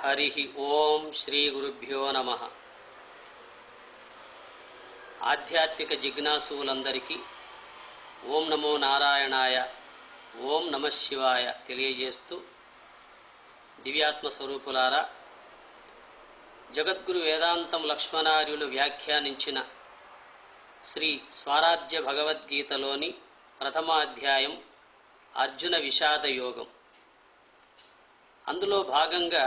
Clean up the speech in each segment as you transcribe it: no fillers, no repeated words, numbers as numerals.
హరి ఓం శ్రీ గురుభ్యో నమః. ఆధ్యాత్మిక జిజ్ఞాసులందరికీ ఓం నమో నారాయణాయ, ఓం నమః శివాయ తెలియజేస్తూ, దివ్యాత్మ స్వరూపులారా, జగద్గురు వేదాంతం లక్ష్మణార్యులు వ్యాఖ్యానించిన శ్రీ స్వరాజ్య భగవద్గీతలోని ప్రథమాధ్యాయం అర్జున విషాద యోగం. అందులో భాగంగా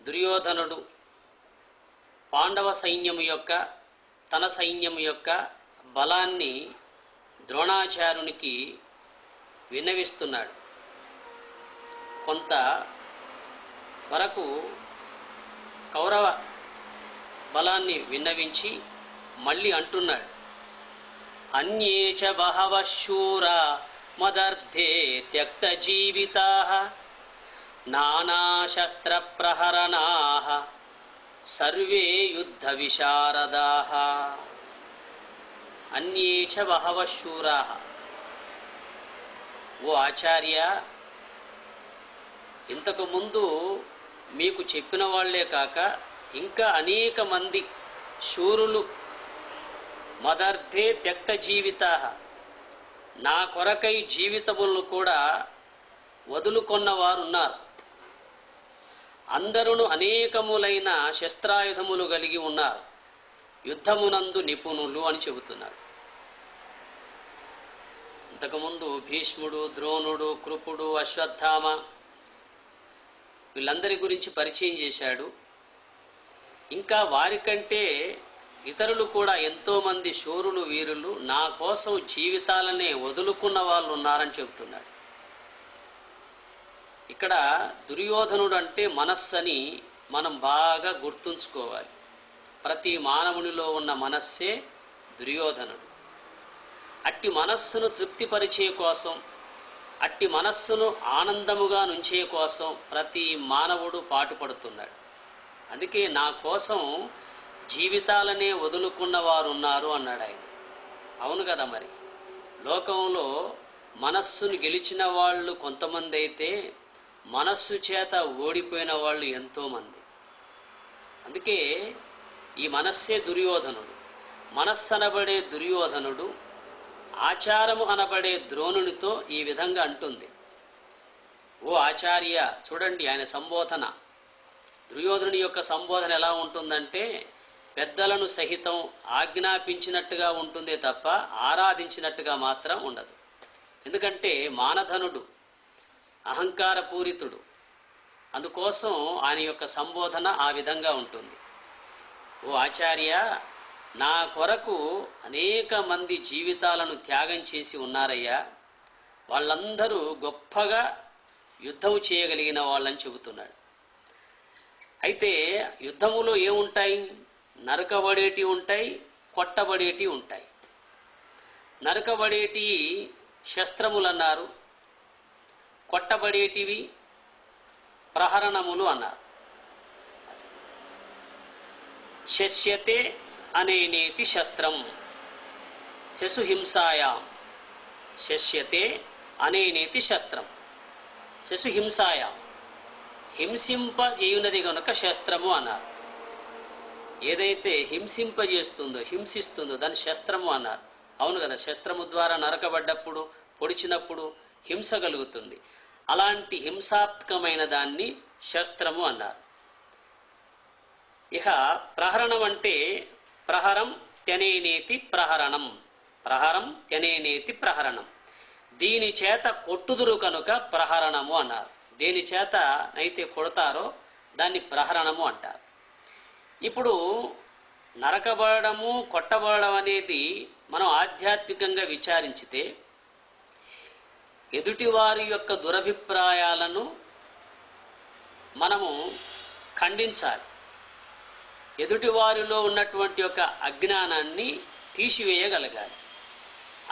దుర్యోధనుడు పాండవ సైన్యము యొక్క తన సైన్యము యొక్క బలాన్ని ద్రోణాచార్యునికి విన్నవిస్తున్నాడు. కొంత వరకు కౌరవ బలాన్ని విన్నవించి మళ్ళీ అంటున్నాడు, అన్యే చ బహవః శూరా మదర్థే త్యక్త జీవితాః నానాశస్త్ర ప్రహరణాః సర్వే యుద్ధ విశారదాః. అన్యే చ బహవః శూరాః. ఓ ఆచార్య, ఇంతకు ముందు మీకు చెప్పిన వాళ్లే కాక ఇంకా అనేక మంది శూరులు మదర్థే త్యక్త జీవితాః, నా కొరకై జీవితములను కూడా వదులుకొన్నవారున్నారు. అందరూ అనేకములైన శస్త్రాయుధములు కలిగి ఉన్నారు, యుద్ధమునందు నిపుణులు అని చెబుతున్నారు. ఇంతకుముందు భీష్ముడు, ద్రోణుడు, కృపుడు, అశ్వత్థామ వీళ్ళందరి గురించి పరిచయం చేశాడు. ఇంకా వారికంటే ఇతరులు కూడా ఎంతోమంది శూరులు, వీరులు నా కోసం జీవితాలనే వదులుకున్న వాళ్ళు ఉన్నారని చెబుతున్నాడు. ఇక్కడ దుర్యోధనుడు అంటే మనస్సని మనం బాగా గుర్తుంచుకోవాలి. ప్రతి మానవునిలో ఉన్న మనస్సే దుర్యోధనుడు. అట్టి మనస్సును తృప్తిపరిచే కోసం, అట్టి మనస్సును ఆనందముగా నుంచే కోసం ప్రతి మానవుడు పాటుపడుతున్నాడు. అందుకే నా కోసం జీవితాలనే వదులుకున్న వారు ఉన్నారు అన్నాడు ఆయన. అవును కదా, మరి లోకంలో మనస్సును గెలిచిన వాళ్ళు కొంతమంది అయితే మనస్సు చేత ఓడిపోయిన వాళ్ళు ఎంతోమంది. అందుకే ఈ మనస్సే దుర్యోధనుడు. మనస్సు అనబడే దుర్యోధనుడు ఆచారము అనబడే ద్రోణునితో ఈ విధంగా అంటుంది, ఓ ఆచార్య, చూడండి ఆయన సంబోధన. దుర్యోధనుని యొక్క సంబోధన ఎలా ఉంటుందంటే పెద్దలను సహితం ఆజ్ఞాపించినట్టుగా ఉంటుందే తప్ప ఆరాధించినట్టుగా మాత్రం ఉండదు. ఎందుకంటే మానధనుడు, అహంకార పూరితుడు. అందుకోసం ఆయన యొక్క సంబోధన ఆ విధంగా ఉంటుంది. ఓ ఆచార్య, నా కొరకు అనేక మంది జీవితాలను త్యాగం చేసి ఉన్నారయ్యా. వాళ్ళందరూ గొప్పగా యుద్ధము చేయగలిగిన వాళ్ళని చెబుతున్నాడు. అయితే యుద్ధములో ఏముంటాయి? నరకబడేటి ఉంటాయి, కొట్టబడేటి ఉంటాయి. నరకబడేటి శస్త్రములు అన్నారు, కొట్టబడేటివి ప్రహరణములు అన్నారు. శస్యతే అనేనేతి శస్త్రం శశుహింసాయాం. శస్యతే అనేనేతి శస్త్రం శశుహింసాయాం. హింసింపజేయునది కనుక శస్త్రము అన్నారు. ఏదైతే హింసింపజేస్తుందో, హింసిస్తుందో దాని శస్త్రము అన్నారు. అవును కదా, శస్త్రము ద్వారా నరకబడ్డప్పుడు, పొడిచినప్పుడు హింస కలుగుతుంది. అలాంటి హింసాత్మకమైన దాన్ని శస్త్రము అన్నారు. ఇక ప్రహరణం అంటే ప్రహరం త్యనేనేతి ప్రహరణం. ప్రహరం త్యనేనేతి ప్రహరణం. దీని చేత కొట్టుదురు కనుక ప్రహరణము అన్నారు. దేని చేత అయితే కొడతారో దాన్ని ప్రహరణము అంటారు. ఇప్పుడు నరకబడము, కొట్టబడడం అనేది మనం ఆధ్యాత్మికంగా విచారించితే ఎదుటివారి యొక్క దురభిప్రాయాలను మనము ఖండించాలి. ఎదుటివారిలో ఉన్నటువంటి యొక్క అజ్ఞానాన్ని తీసివేయగలగాలి.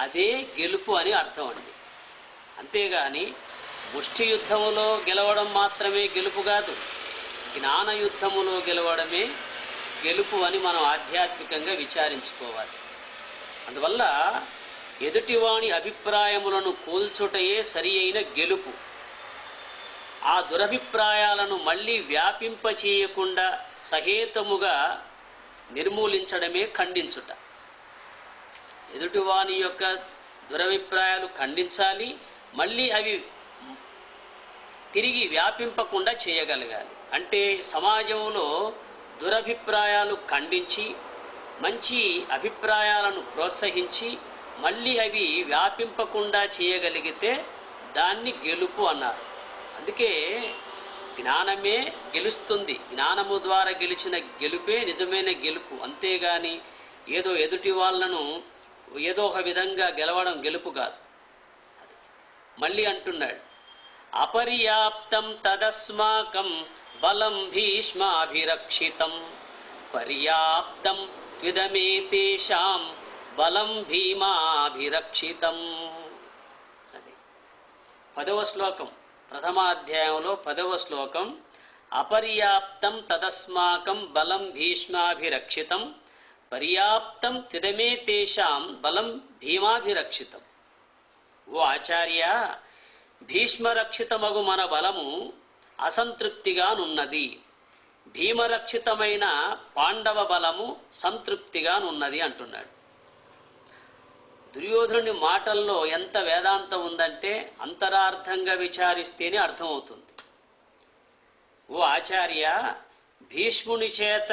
అదే గెలుపు అని అర్థం అండి. అంతేగాని ముష్టి యుద్ధములో గెలవడం మాత్రమే గెలుపు కాదు, జ్ఞాన యుద్ధములో గెలవడమే గెలుపు అని మనం ఆధ్యాత్మికంగా విచారించుకోవాలి. అందువల్ల ఎదుటివాని అభిప్రాయములను కూల్చుటయే సరి అయిన గెలుపు. ఆ దురభిప్రాయాలను మళ్ళీ వ్యాపింపచేయకుండా సహేతముగా నిర్మూలించడమే ఖండించుట. ఎదుటివాని యొక్క దురభిప్రాయాలు ఖండించాలి, మళ్ళీ అవి తిరిగి వ్యాపింపకుండా చేయగలగాలి. అంటే సమాజంలో దురభిప్రాయాలు ఖండించి మంచి అభిప్రాయాలను ప్రోత్సహించి మళ్ళీ అవి వ్యాపింపకుండా చేయగలిగితే దాన్ని గెలుపు అన్నారు. అందుకే జ్ఞానమే గెలుస్తుంది. జ్ఞానము ద్వారా గెలిచిన గెలుపే నిజమైన గెలుపు. అంతేగాని ఏదో ఎదుటి వాళ్ళను ఏదో ఒక విధంగా గెలవడం గెలుపు కాదు. మళ్ళీ అంటున్నాడు, అపర్యాప్తం తదస్మాకం బలం భీష్మాభిరక్షితం పర్యాప్తం త్విదమేతేషాం బలం భీమాభిరక్షితం. అది 10వ శ్లోకం, ప్రథమాధ్యాయంలో 10వ శ్లోకం. అపర్యాప్తం తదస్మాకం బలం భీష్మాభిరక్షితం పర్యాప్తం త్విదమేతేషాం బలం భీమాభిరక్షితం. ఓ ఆచార్య, భీష్మరక్షితమగు మన బలము అసంతృప్తిగానున్నది, భీమరక్షితమైన పాండవ బలము సంతృప్తిగానున్నది అంటున్నాడు. దుర్యోధనుని మాటల్లో ఎంత వేదాంతం ఉందంటే అంతరార్థంగా విచారిస్తేనే అర్థమవుతుంది. ఓ ఆచార్య, భీష్ముని చేత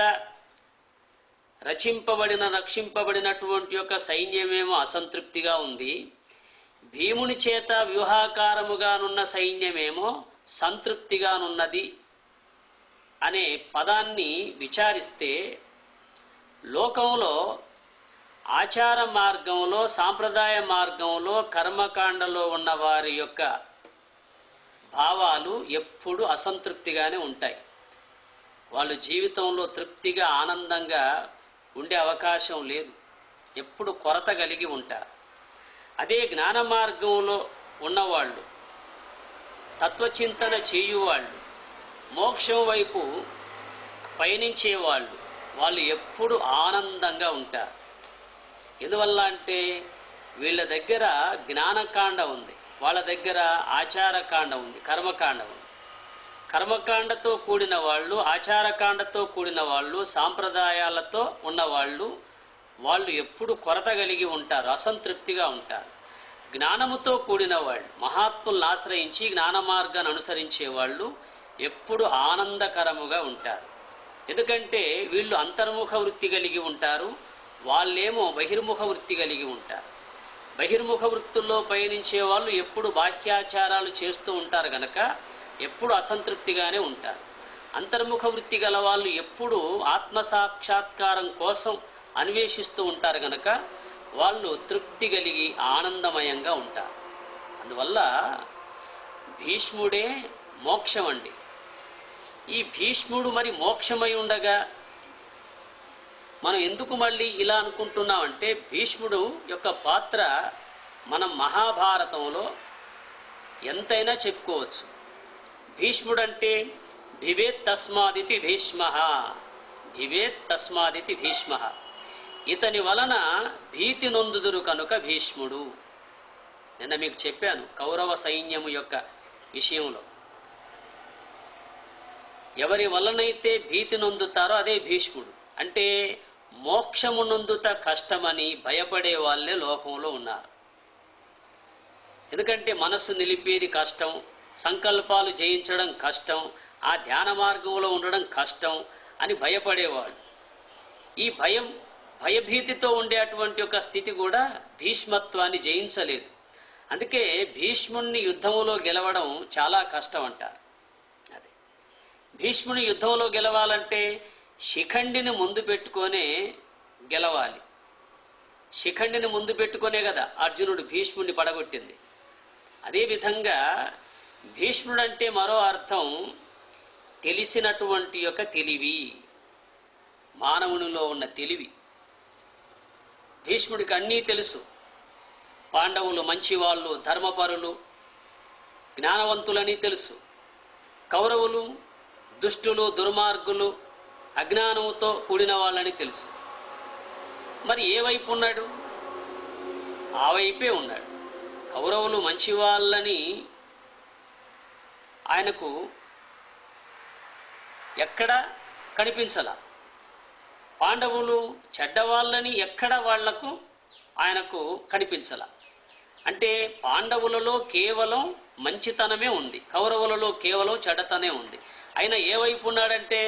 రక్షింపబడినటువంటి యొక్క సైన్యమేమో అసంతృప్తిగా ఉంది, భీముని చేత వ్యూహాకారముగానున్న సైన్యమేమో సంతృప్తిగానున్నది అనే పదాన్ని విచారిస్తే లోకంలో ఆచార మార్గంలో, సాంప్రదాయ మార్గంలో, కర్మకాండలో ఉన్న వారి యొక్క భావాలు ఎప్పుడు అసంతృప్తిగానే ఉంటాయి. వాళ్ళు జీవితంలో తృప్తిగా ఆనందంగా ఉండే అవకాశం లేదు, ఎప్పుడు కొరత కలిగి ఉంటారు. అదే జ్ఞాన మార్గంలో ఉన్నవాళ్ళు, తత్వచింతన చేయువాళ్ళు, మోక్షం వైపు పయనించేవాళ్ళు, వాళ్ళు ఎప్పుడు ఆనందంగా ఉంటారు. ఎందువల్ల అంటే వీళ్ళ దగ్గర జ్ఞానకాండ ఉంది, వాళ్ళ దగ్గర ఆచారకాండ ఉంది, కర్మకాండ ఉంది. కర్మకాండతో కూడిన వాళ్ళు, ఆచారకాండతో కూడిన వాళ్ళు, సాంప్రదాయాలతో ఉన్నవాళ్ళు, వాళ్ళు ఎప్పుడు కొరత కలిగి ఉంటారు, అసంతృప్తిగా ఉంటారు. జ్ఞానముతో కూడిన వాళ్ళు, మహాత్ములను ఆశ్రయించి జ్ఞాన మార్గాన్ని అనుసరించే వాళ్ళు ఎప్పుడు ఆనందకరముగా ఉంటారు. ఎందుకంటే వీళ్ళు అంతర్ముఖ వృత్తి కలిగి ఉంటారు, వాళ్ళేమో బహిర్ముఖ వృత్తి కలిగి ఉంటారు. బహిర్ముఖ వృత్తుల్లో పయనించే వాళ్ళు ఎప్పుడు బాహ్యాచారాలు చేస్తూ ఉంటారు గనక ఎప్పుడు అసంతృప్తిగానే ఉంటారు. అంతర్ముఖ వృత్తి గల వాళ్ళు ఎప్పుడు ఆత్మసాక్షాత్కారం కోసం అన్వేషిస్తూ ఉంటారు గనక వాళ్ళు తృప్తి కలిగి ఆనందమయంగా ఉంటారు. అందువల్ల భీష్ముడే మోక్షం అండి. ఈ భీష్ముడు మరి మోక్షమై ఉండగా మనం ఎందుకు మళ్ళీ ఇలా అనుకుంటున్నామంటే, భీష్ముడు యొక్క పాత్ర మనం మహాభారతంలో ఎంతైనా చెప్పుకోవచ్చు. భీష్ముడంటే భివేత్ తస్మాదితి భీష్మ, భివేత్ తస్మాదితి భీష్మ, ఇతని వలన భీతి నొందుదురు కనుక భీష్ముడు. నిన్న మీకు చెప్పాను కౌరవ సైన్యము యొక్క విషయంలో, ఎవరి వలనైతే భీతి నొందుతారో అదే భీష్ముడు. అంటే మోక్షము నొందుట కష్టమని భయపడే వాళ్ళే లోకంలో ఉన్నారు. ఎందుకంటే మనస్సు నిలిపేది కష్టం, సంకల్పాలు జయించడం కష్టం, ఆ ధ్యాన మార్గంలో ఉండడం కష్టం అని భయపడేవాడు. ఈ భయభీతితో ఉండేటువంటి ఒక స్థితి కూడా భీష్మత్వాన్ని జయించలేదు. అందుకే భీష్ముణ్ణి యుద్ధంలో గెలవడం చాలా కష్టం అంటారు. అదే భీష్ముని యుద్ధంలో గెలవాలంటే శిఖండిని ముందు పెట్టుకొనే గెలవాలి. శిఖండిని ముందు పెట్టుకునే కదా అర్జునుడు భీష్ముడిని పడగొట్టింది. అదేవిధంగా భీష్ముడంటే మరో అర్థం తెలిసినటువంటి యొక్క తెలివి, మానవునిలో ఉన్న తెలివి. భీష్ముడికి అన్నీ తెలుసు. పాండవులు మంచివాళ్ళు, ధర్మపరులు, జ్ఞానవంతులని తెలుసు. కౌరవులు దుష్టులు, దుర్మార్గులు, అజ్ఞానంతో కూడిన వాళ్ళని తెలుసు. మరి ఏ వైపు ఉన్నాడు? ఆ వైపే ఉన్నాడు. కౌరవులు మంచి వాళ్ళని ఆయనకు ఎక్కడ కనిపించలా. పాండవులు చెడ్డవాళ్ళని ఎక్కడ వాళ్లకు ఆయనకు కనిపించల. అంటే పాండవులలో కేవలం మంచితనమే ఉంది, కౌరవులలో కేవలం చెడ్డతనే ఉంది. ఆయన ఏ వైపు ఉన్నాడంటే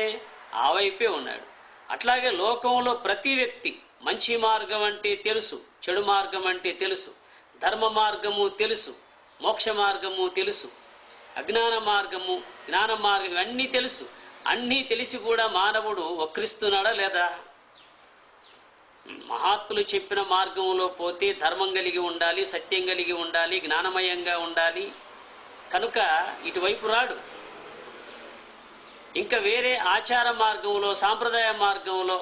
ఆ వైపే ఉన్నాడు. అట్లాగే లోకంలో ప్రతి వ్యక్తి మంచి మార్గం అంటే తెలుసు, చెడు మార్గం అంటే తెలుసు, ధర్మ మార్గము తెలుసు, మోక్ష మార్గము తెలుసు, అజ్ఞాన మార్గము జ్ఞాన మార్గం ఇవన్నీ తెలుసు. అన్నీ తెలిసి కూడా మానవుడు వక్రిస్తున్నాడా లేదా? మహాత్ములు చెప్పిన మార్గంలో పోతే ధర్మం కలిగి ఉండాలి, సత్యం కలిగి ఉండాలి, జ్ఞానమయంగా ఉండాలి. కనుక ఇటువైపు రాడు. ఇంకా వేరే ఆచార మార్గంలో, సాంప్రదాయ మార్గంలో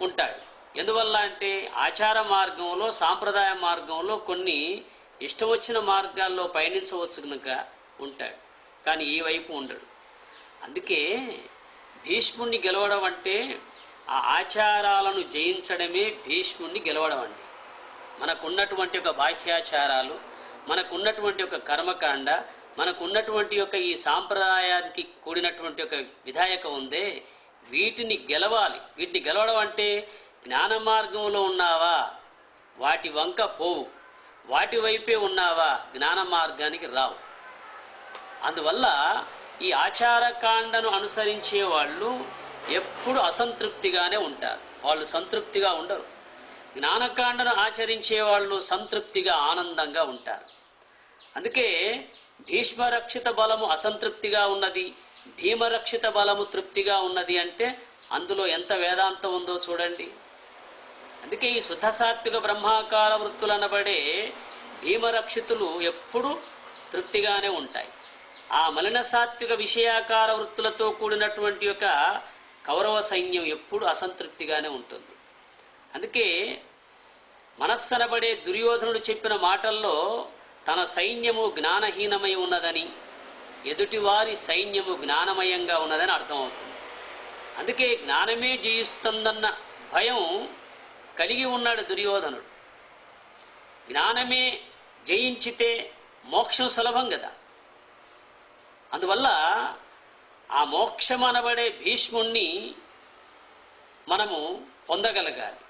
ఉంటాడు. ఎందువల్ల అంటే ఆచార మార్గంలో, సాంప్రదాయ మార్గంలో కొన్ని ఇష్టం వచ్చిన మార్గాల్లో పయనించవచ్చు కనుక ఉంటాడు. కానీ ఈ వైపు ఉండడు. అందుకే భీష్ముణ్ణి గెలవడం అంటే ఆ ఆచారాలను జయించడమే భీష్ముణ్ణి గెలవడం అండి. మనకున్నటువంటి ఒక బాహ్యాచారాలు, మనకున్నటువంటి ఒక కర్మకాండ, మనకున్నటువంటి ఒక ఈ సాంప్రదాయానికి కూడినటువంటి ఒక విధాయక ఉందే, వీటిని గెలవాలి. వీటిని గెలవడం అంటే జ్ఞాన మార్గంలో ఉన్నావా వాటి వంక పోవు, వాటి వైపే ఉన్నావా జ్ఞాన మార్గానికి రావు. అందువల్ల ఈ ఆచారకాండను అనుసరించే వాళ్ళు ఎప్పుడు అసంతృప్తిగానే ఉంటారు, వాళ్ళు సంతృప్తిగా ఉండరు. జ్ఞానకాండను ఆచరించే వాళ్ళు సంతృప్తిగా ఆనందంగా ఉంటారు. అందుకే భీష్మరక్షిత బలము అసంతృప్తిగా ఉన్నది, భీమరక్షిత బలము తృప్తిగా ఉన్నది అంటే అందులో ఎంత వేదాంతం ఉందో చూడండి. అందుకే ఈ శుద్ధ సాత్విక బ్రహ్మాకార వృత్తులు అనబడే భీమరక్షితులు ఎప్పుడు తృప్తిగానే ఉంటాయి. ఆ మలిన సాత్విక విషయాకార వృత్తులతో కూడినటువంటి యొక్క కౌరవ సైన్యం ఎప్పుడు అసంతృప్తిగానే ఉంటుంది. అందుకే మనస్సనబడే దుర్యోధనుడు చెప్పిన మాటల్లో తన సైన్యము జ్ఞానహీనమై ఉన్నదని, ఎదుటివారి సైన్యము జ్ఞానమయంగా ఉన్నదని అర్థమవుతుంది. అందుకే జ్ఞానమే జయిస్తుందన్న భయం కలిగి ఉన్నాడు దుర్యోధనుడు. జ్ఞానమే జయించితే మోక్షం సులభం కదా. అందువల్ల ఆ మోక్షం అనబడే భీష్ముణ్ణి మనము పొందగలగాలి.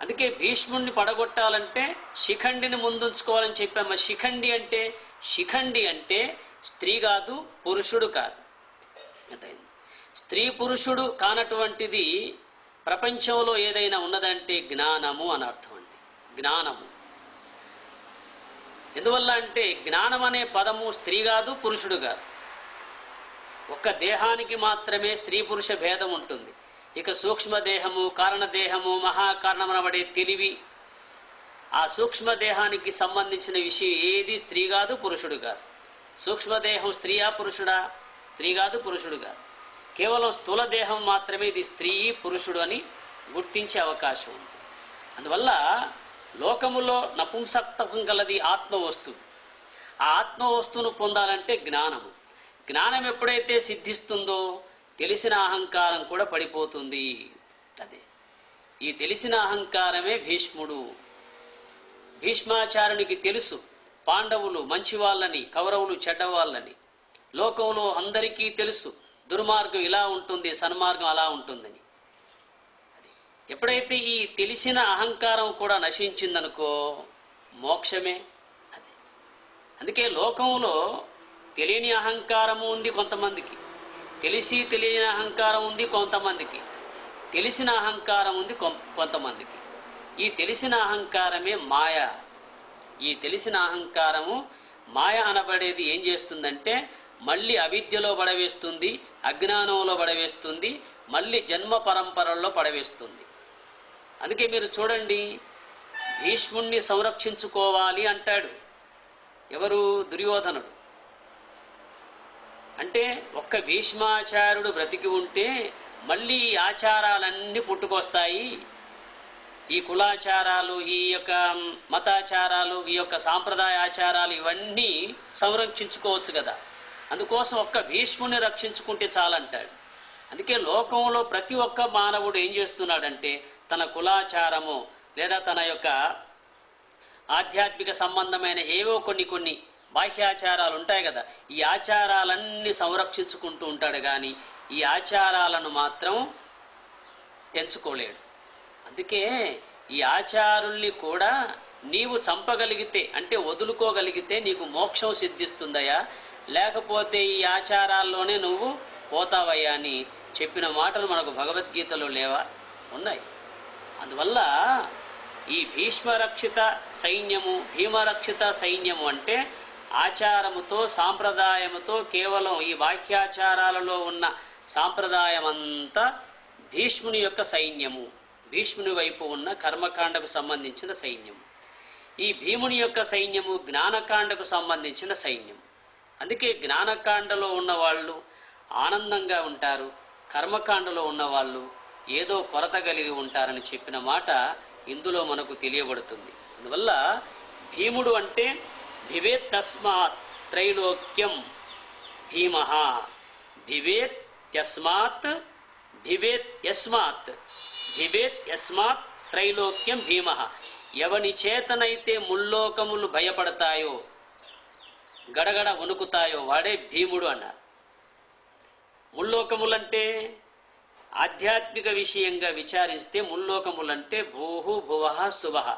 అందుకే భీష్ముణ్ణి పడగొట్టాలంటే శిఖండిని ముందుంచుకోవాలని చెప్పాము. శిఖండి అంటే స్త్రీ కాదు, పురుషుడు కాదు. స్త్రీ పురుషుడు కానటువంటిది ప్రపంచంలో ఏదైనా ఉన్నదంటే జ్ఞానము అని అర్థం అండి. జ్ఞానము ఎందువల్ల అంటే జ్ఞానం అనే పదము స్త్రీ కాదు, పురుషుడు కాదు. ఒక్క దేహానికి మాత్రమే స్త్రీ పురుష భేదం ఉంటుంది. ఇక సూక్ష్మదేహము, కారణదేహము, మహాకారణమనబడే తెలివి, ఆ సూక్ష్మదేహానికి సంబంధించిన విషయం ఏది స్త్రీ కాదు, పురుషుడు కాదు. సూక్ష్మదేహం స్త్రీయా పురుషుడా? స్త్రీ కాదు, పురుషుడు కాదు. కేవలం స్థూల దేహం మాత్రమే ఇది స్త్రీ పురుషుడు అని గుర్తించే అవకాశం ఉంది. అందువల్ల లోకములో నపుంసక్తకం గలది ఆత్మవస్తువు. ఆ ఆత్మవస్తువును పొందాలంటే జ్ఞానము. జ్ఞానం ఎప్పుడైతే సిద్ధిస్తుందో తెలిసిన అహంకారం కూడా పడిపోతుంది. అదే ఈ తెలిసిన అహంకారమే భీష్ముడు. భీష్మాచార్యునికి తెలుసు పాండవులు మంచివాళ్ళని, కౌరవులు చెడ్డవాళ్ళని. లోకంలో అందరికీ తెలుసు దుర్మార్గం ఇలా ఉంటుంది, సన్మార్గం అలా ఉంటుందని. ఎప్పుడైతే ఈ తెలిసిన అహంకారం కూడా నశించిందనుకో మోక్షమే అది. అందుకే లోకంలో తెలియని అహంకారము ఉంది కొంతమందికి, తెలిసి తెలియని అహంకారం ఉంది కొంతమందికి, తెలిసిన అహంకారం ఉంది కొంతమందికి. ఈ తెలిసిన అహంకారమే మాయ. ఈ తెలిసిన అహంకారము మాయ అనబడేది ఏం చేస్తుందంటే మళ్ళీ అవిద్యలో పడవేస్తుంది, అజ్ఞానంలో పడవేస్తుంది, మళ్ళీ జన్మ పరంపరల్లో పడవేస్తుంది. అందుకే మీరు చూడండి, భీష్ముణ్ణి సంరక్షించుకోవాలి అంటాడు ఎవరు? దుర్యోధనుడు. అంటే ఒక్క భీష్మాచార్యుడు బ్రతికి ఉంటే మళ్ళీ ఈ ఆచారాలన్నీ పుట్టుకొస్తాయి. ఈ కులాచారాలు, ఈ యొక్క మతాచారాలు, ఈ యొక్క సాంప్రదాయ ఆచారాలు ఇవన్నీ సంరక్షించుకోవచ్చు కదా. అందుకోసం ఒక్క భీష్ముని రక్షించుకుంటే చాలంటాడు. అందుకే లోకంలో ప్రతి ఒక్క మానవుడు ఏం చేస్తున్నాడంటే తన కులాచారము లేదా తన యొక్క ఆధ్యాత్మిక సంబంధమైన ఏవో కొన్ని బాహ్యాచారాలు ఉంటాయి కదా, ఈ ఆచారాలన్నీ సంరక్షించుకుంటూ ఉంటాడు కానీ ఈ ఆచారాలను మాత్రం తెంచుకోలేడు. అందుకే ఈ ఆచారుల్ని కూడా నీవు చంపగలిగితే, అంటే వదులుకోగలిగితే నీకు మోక్షం సిద్ధిస్తుందయ్యా, లేకపోతే ఈ ఆచారాల్లోనే నువ్వు పోతావయ్యా అని చెప్పిన మాటలు మనకు భగవద్గీతలో లేవా? ఉన్నాయి. అందువల్ల ఈ భీష్మరక్షిత సైన్యము, భీమరక్షిత సైన్యము అంటే ఆచారముతో సాంప్రదాయముతో, కేవలం ఈ వాక్యాచారాలలో ఉన్న సాంప్రదాయం అంతా భీష్ముని యొక్క సైన్యము, భీష్ముని వైపు ఉన్న కర్మకాండకు సంబంధించిన సైన్యము. ఈ భీముని యొక్క సైన్యము జ్ఞానకాండకు సంబంధించిన సైన్యం. అందుకే జ్ఞానకాండలో ఉన్నవాళ్ళు ఆనందంగా ఉంటారు, కర్మకాండలో ఉన్నవాళ్ళు ఏదో కొరత కలిగి ఉంటారని చెప్పిన మాట ఇందులో మనకు తెలియబడుతుంది. అందువల్ల భీముడు అంటే భివేత్ తస్మాత్ త్రైలోక్యం భీమః, భివేత్ యస్మాత్, భివేత్ యస్మాత్, భివేత్ యస్మాత్ త్రైలోక్యం భీమః. ఎవని చేతనైతే ముల్లోకములు భయపడతాయో, గడగడ వణుకుతాయో వాడే భీముడు అన్నారు. ముల్లోకములంటే ఆధ్యాత్మిక విషయంగా విచారిస్తే ముల్లోకములంటే భూహు భువః శువః.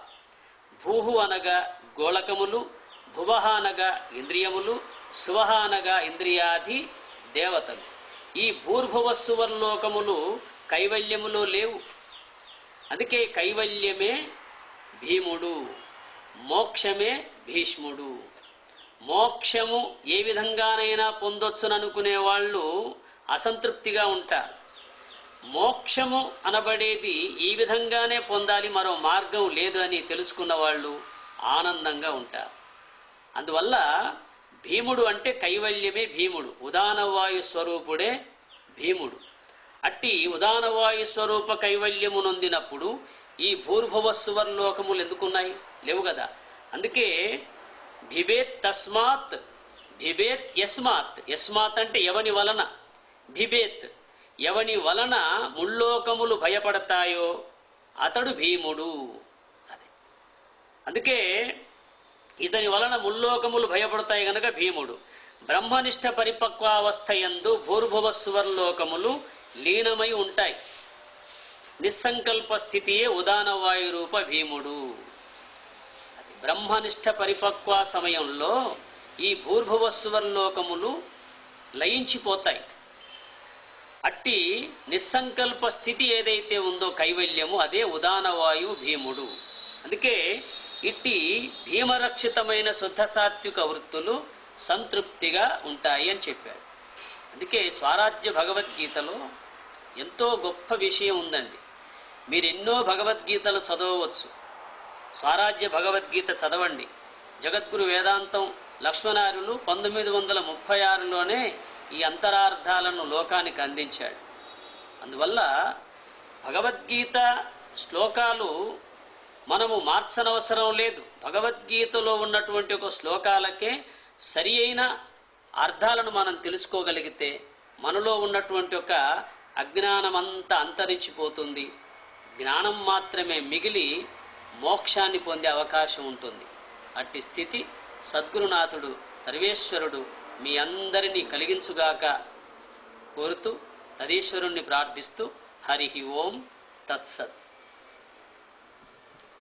భూహు అనగా గోళకములు, భువః అనగా ఇంద్రియములు, శువః అనగా ఇంద్రియాది దేవతలు. ఈ భూర్భువస్సువర్లోకములు కైవల్యములో లేవు. అందుకే కైవల్యమే భీముడు, మోక్షమే భీష్ముడు. మోక్షము ఏ విధంగానైనా పొందొచ్చుననుకునే వాళ్ళు అసంతృప్తిగా ఉంటారు. మోక్షము అనబడేది ఈ విధంగానే పొందాలి, మరో మార్గం లేదు అని తెలుసుకున్న వాళ్ళు ఆనందంగా ఉంటారు. అందువల్ల భీముడు అంటే కైవల్యమే భీముడు, ఉదానవాయు స్వరూపుడే భీముడు. అట్టి ఉదానవాయు స్వరూప కైవల్యము నొందినప్పుడు ఈ భూర్భువస్సువర్లోకములు ఎందుకున్నాయి? లేవు కదా. అందుకే భివేత్ తస్మాత్, భివేత్ యస్మాత్. యస్మాత్ అంటే ఎవని వలన, భివేత్ ఎవని వలన ముల్లోకములు భయపడతాయో అతడు భీముడు. అదే అందుకే ఇతని వలన ముల్లోకములు భయపడతాయి గనక భీముడు. బ్రహ్మనిష్ట పరిపక్వావస్థ యందు భూర్భువస్సువర్లోకములు లీనమై ఉంటాయి. నిస్సంకల్ప స్థితియే ఉదానవాయు రూప భీముడు. బ్రహ్మనిష్ట పరిపక్వ సమయంలో ఈ భూర్భువస్సువర్లోకములు లయించిపోతాయి. అట్టి నిస్సంకల్ప స్థితి ఏదైతే ఉందో కైవల్యము, అదే ఉదానవాయు భీముడు. అందుకే ఇట్టి భీమరక్షితమైన శుద్ధ సాత్విక వృత్తులు సంతృప్తిగా ఉంటాయి అని చెప్పాడు. అందుకే స్వరాజ్య భగవద్గీతలో ఎంతో గొప్ప విషయం ఉందండి. మీరు ఎన్నో భగవద్గీతలు చదవవచ్చు. స్వరాజ్య భగవద్గీత చదవండి. జగద్గురు వేదాంతం లక్ష్మణార్యులు 1936లోనే ఈ అంతరార్థాలను లోకానికి అందించాడు. అందువల్ల భగవద్గీత శ్లోకాలు మనము మార్చనవసరం లేదు. భగవద్గీతలో ఉన్నటువంటి ఒక శ్లోకాలకే సరి అయిన అర్థాలను మనం తెలుసుకోగలిగితే మనలో ఉన్నటువంటి ఒక అజ్ఞానమంతా అంతరించిపోతుంది. జ్ఞానం మాత్రమే మిగిలి మోక్షాన్ని పొందే అవకాశం ఉంటుంది. అట్టి స్థితి సద్గురునాథుడు సర్వేశ్వరుడు మీ అందరినీ కలిగించుగాక కోరుతూ తదీశ్వరుణ్ణి ప్రార్థిస్తూ హరి ఓం తత్సత్.